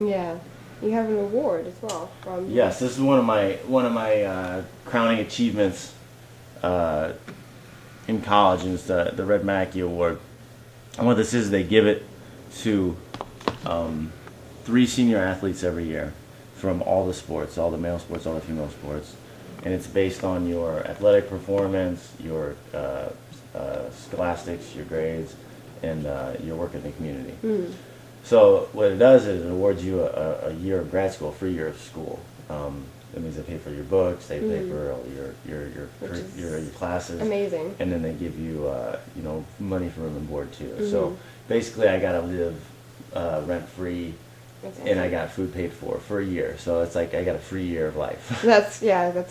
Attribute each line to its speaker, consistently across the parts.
Speaker 1: Yeah. You have an award as well from.
Speaker 2: Yes, this is one of my crowning achievements in college, and it's the Red Mackey Award. And what this is, they give it to 3 senior athletes every year from all the sports, all the male sports, all the female sports, and it's based on your athletic performance, your scholastics, your grades, and your work in the community.
Speaker 1: Mm.
Speaker 2: So what it does is it awards you a year of grad school, a free year of school. That means they pay for your books, they pay for all your classes.
Speaker 1: Amazing.
Speaker 2: And then they give you money for room and board too. So basically, I got to live rent free, and I got food paid for a year. So it's like I got a free year of life.
Speaker 1: That's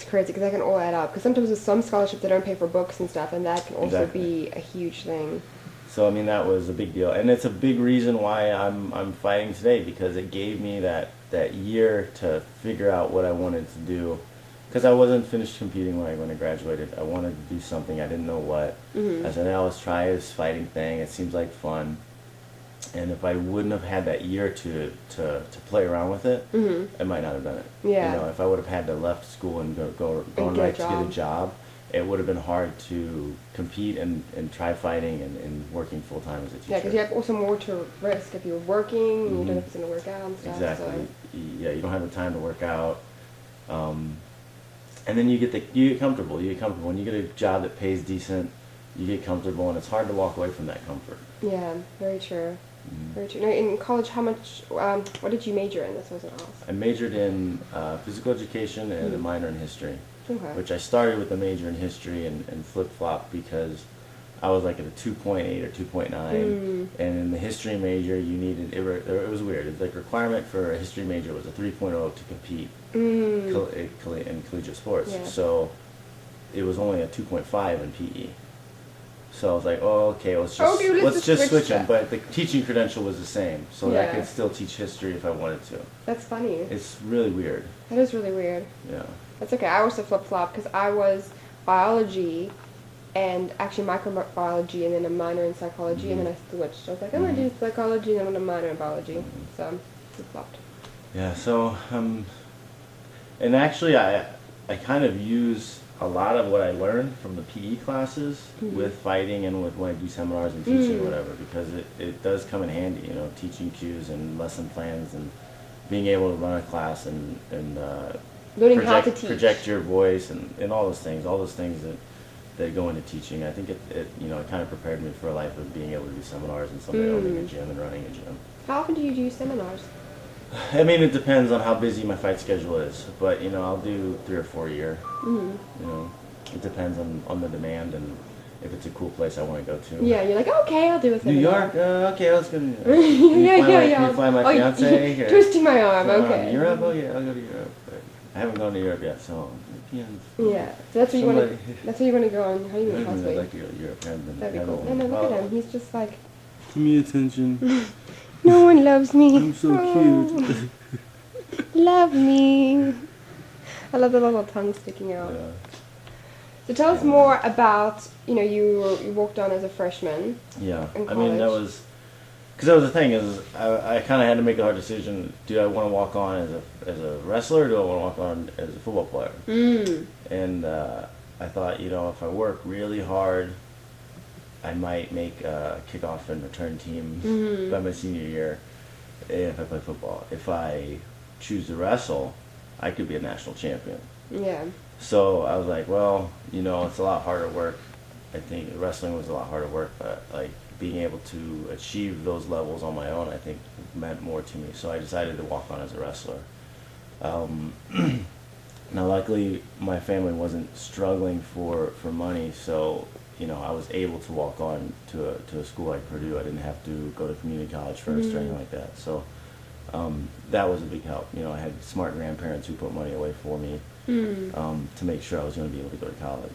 Speaker 1: crazy because that can all add up. Because sometimes with some scholarships they don't pay for books and stuff, and that can also be a huge thing.
Speaker 2: So I mean that was a big deal, and it's a big reason why I'm fighting today, because it gave me that year to figure out what I wanted to do, because I wasn't finished competing when I graduated. I wanted to do something, I didn't know what. I said, let's try this fighting thing. It seems like fun, and if I wouldn't have had that year to play around with it, I might not have done it.
Speaker 1: Yeah.
Speaker 2: If I would have had to left school and gone right to get a job, it would have been hard to compete and try fighting and working full time as a teacher.
Speaker 1: Yeah, because you have also more to risk if you're working and you don't have to work out and stuff.
Speaker 2: Exactly.
Speaker 1: So.
Speaker 2: Yeah, you don't have the time to work out, and then you get comfortable. You get comfortable when you get a job that pays decent. You get comfortable, and it's hard to walk away from that comfort.
Speaker 1: Yeah, very true. Very true. Now, in college, what did you major in? This wasn't asked.
Speaker 2: I majored in physical education and a minor in history.
Speaker 1: Okay.
Speaker 2: Which I started with a major in history and flip-flopped because I was like at a 2.8 or 2.9, and in the history major you needed, it was weird, it's like requirement for a history major was a 3.0 to compete in collegiate sports.
Speaker 1: Yeah.
Speaker 2: So it was only a 2.5 in PE. So I was like, oh, okay, let's just switch them. But the teaching credential was the same, so I could still teach history if I wanted to.
Speaker 1: That's funny.
Speaker 2: It's really weird.
Speaker 1: That is really weird.
Speaker 2: Yeah.
Speaker 1: That's okay. I also flip-flop because I was biology and actually microbiology and then a minor in psychology, and then I switched. I was like, I'm going to do psychology and I'm going to minor in biology. So flip-flopped.
Speaker 2: Yeah, so, and actually I kind of use a lot of what I learned from the PE classes with fighting and with when I do seminars and teaching or whatever, because it does come in handy, teaching cues and lesson plans and being able to run a class and
Speaker 1: learning how to teach.
Speaker 2: Project your voice and all those things that go into teaching. I think it kind of prepared me for a life of being able to do seminars and someday owning a gym and running a gym.
Speaker 1: How often do you do seminars?
Speaker 2: I mean, it depends on how busy my fight schedule is, but I'll do 3 or 4 a year. It depends on the demand and if it's a cool place I want to go to.
Speaker 1: Yeah, you're like, okay, I'll do a seminar.
Speaker 2: New York? Okay, let's go to New York.
Speaker 1: Can
Speaker 2: you fly my fiance?
Speaker 1: Twisting my arm, okay.
Speaker 2: Europe? Oh yeah, I'll go to Europe. But I haven't gone to Europe yet, so
Speaker 1: yeah. So that's where you want to. That's where you want to go on honeymoon, possibly.
Speaker 2: I'd like to go to Europe.
Speaker 1: That'd be cool. No, look at him. He's just like.
Speaker 2: Give me attention.
Speaker 1: No one loves me.
Speaker 2: I'm so cute.
Speaker 1: Love me. I love the little tongue sticking out.
Speaker 2: Yeah.
Speaker 1: So tell us more about, you walked on as a freshman.
Speaker 2: Yeah.
Speaker 1: In college.
Speaker 2: I mean, because that was the thing is I kind of had to make a hard decision. Do I want to walk on as a wrestler, or do I want to walk on as a football player? And I thought, if I work really hard, I might make a kickoff and return team by my senior year if I play football. If I choose to wrestle, I could be a national champion.
Speaker 1: Yeah.
Speaker 2: So I was like, well, it's a lot harder work. I think wrestling was a lot harder work, but being able to achieve those levels on my own, I think meant more to me. So I decided to walk on as a wrestler. Now, luckily, my family wasn't struggling for money, so I was able to walk on to a school like Purdue. I didn't have to go to community college first or anything like that. So that was a big help. I had smart grandparents who put money away for me to make sure I was going to be able to go to college.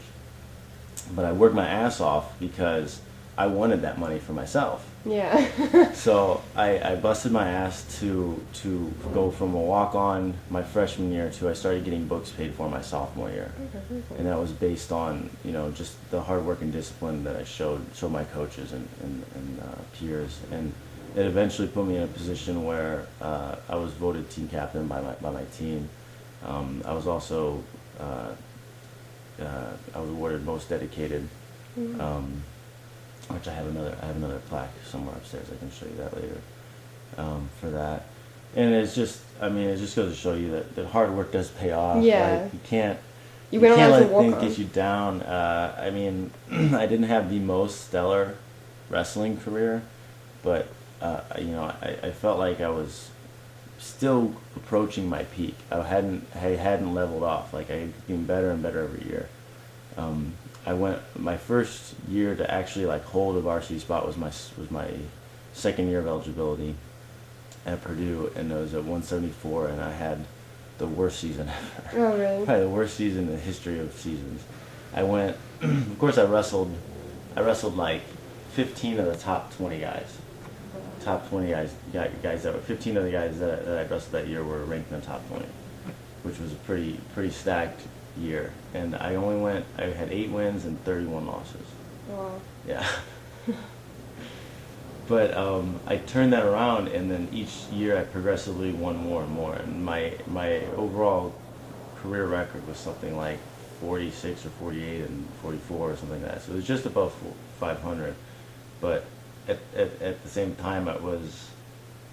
Speaker 2: But I worked my ass off because I wanted that money for myself.
Speaker 1: Yeah.
Speaker 2: So I busted my ass to go from a walk-on my freshman year to I started getting books paid for my sophomore year.
Speaker 1: Okay, cool.
Speaker 2: And that was based on, just the hard work and discipline that I showed my coaches and peers. And it eventually put me in a position where I was voted team captain by my team. I was also I was awarded most dedicated, which I have another plaque somewhere upstairs. I can show you that later for that. And it's just, I mean, it just goes to show you that hard work does pay off.
Speaker 1: Yeah.
Speaker 2: Like, you
Speaker 1: went
Speaker 2: can't
Speaker 1: on to
Speaker 2: let
Speaker 1: walk
Speaker 2: things
Speaker 1: on.
Speaker 2: get you down. I mean, I didn't have the most stellar wrestling career, but you know, I felt like I was still approaching my peak. I hadn't leveled off. Like, I was getting better and better every year. I went my first year to actually like hold a varsity spot was my second year of eligibility at Purdue, and it was at 174, and I had the worst season ever.
Speaker 1: Oh, really?
Speaker 2: Probably the worst season in the history of seasons. I went, of course, I wrestled like 15 of the top 20 guys. Top 20 guys that were 15 of the guys that I wrestled that year were ranked in the top 20, which was a pretty stacked year. And I had 8 wins and 31 losses.
Speaker 1: Wow.
Speaker 2: Yeah. But I turned that around, and then each year I progressively won more and more. And my overall career record was something like 46 or 48 and 44 or something like that. So it was just above 500. But at the same time, it was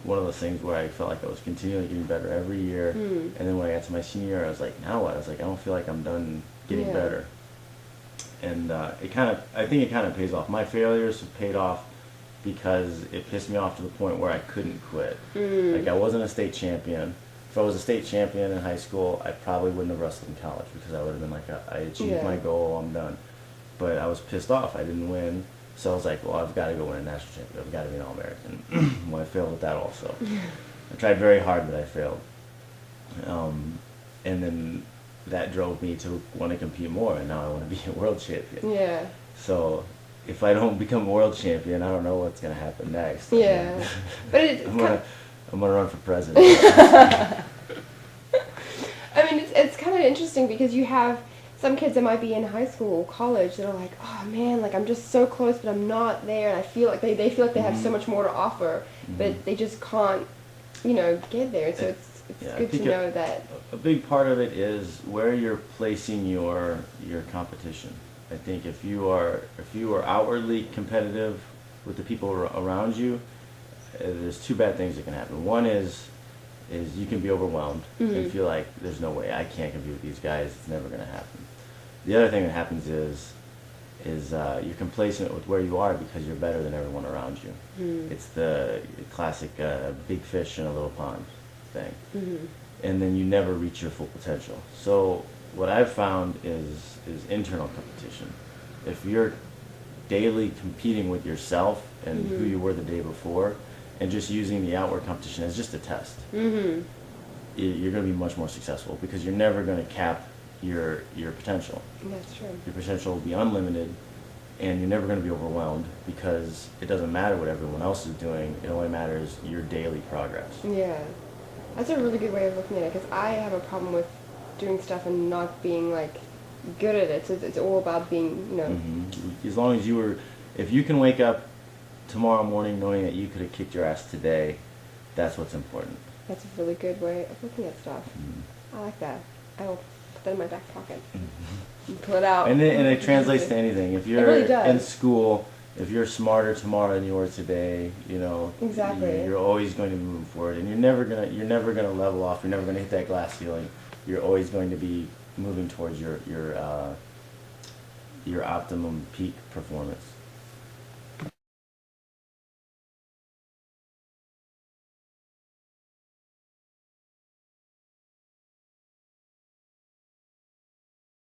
Speaker 2: one of those things where I felt like I was continually getting better every year. And then when I got to my senior year, I was like, now what? I was like, I don't feel like I'm done getting better. And I think it kind of pays off. My failures have paid off because it pissed me off to the point where I couldn't quit. Like, I wasn't a state champion. If I was a state champion in high school, I probably wouldn't have wrestled in college, because I would have been like, I achieved my goal, I'm done. But I was pissed off. I didn't win. So I was like, well, I've got to go win a national champion. I've got to be an All-American. Well, I failed at that also. I tried very hard, but I failed. And then that drove me to want to compete more, and now I want to be a world champion.
Speaker 1: Yeah.
Speaker 2: So if I don't become a world champion, I don't know what's going to happen next.
Speaker 1: Yeah. But
Speaker 2: I'm gonna run for president.
Speaker 1: I mean, it's kind of interesting because you have some kids that might be in high school or college that are like, oh man, like I'm just so close, but I'm not there, and I feel like they feel like they have so much more to offer, but they just can't, get there. So it's good to know that.
Speaker 2: A big part of it is where you're placing your competition. I think if you are outwardly competitive with the people around you, there's 2 bad things that can happen. One is you can be overwhelmed and feel like there's no way I can't compete with these guys. It's never going to happen. The other thing that happens is you're complacent with where you are because you're better than everyone around you. It's the classic big fish in a little pond thing. And then you never reach your full potential. So what I've found is internal competition. If you're daily competing with yourself and who you were the day before, and just using the outward competition as just a test, you're going to be much more successful, because you're never going to cap your potential.
Speaker 1: That's true.
Speaker 2: Your potential will be unlimited, and you're never going to be overwhelmed, because it doesn't matter what everyone else is doing. It only matters your daily progress.
Speaker 1: Yeah. That's a really good way of looking at it, because I have a problem with doing stuff and not being, like, good at it. So it's all about being,
Speaker 2: As long as if you can wake up tomorrow morning knowing that you could have kicked your ass today, that's what's important.
Speaker 1: That's a really good way of looking at stuff. I like that. I will put that in my back pocket and pull it out.
Speaker 2: And it translates to anything. If you're
Speaker 1: really does.
Speaker 2: in school, if you're smarter tomorrow than you were today,
Speaker 1: Exactly.
Speaker 2: you're always going to be moving forward, and you're never gonna level off. You're never gonna hit that glass ceiling. You're always going to be moving towards your optimum peak performance.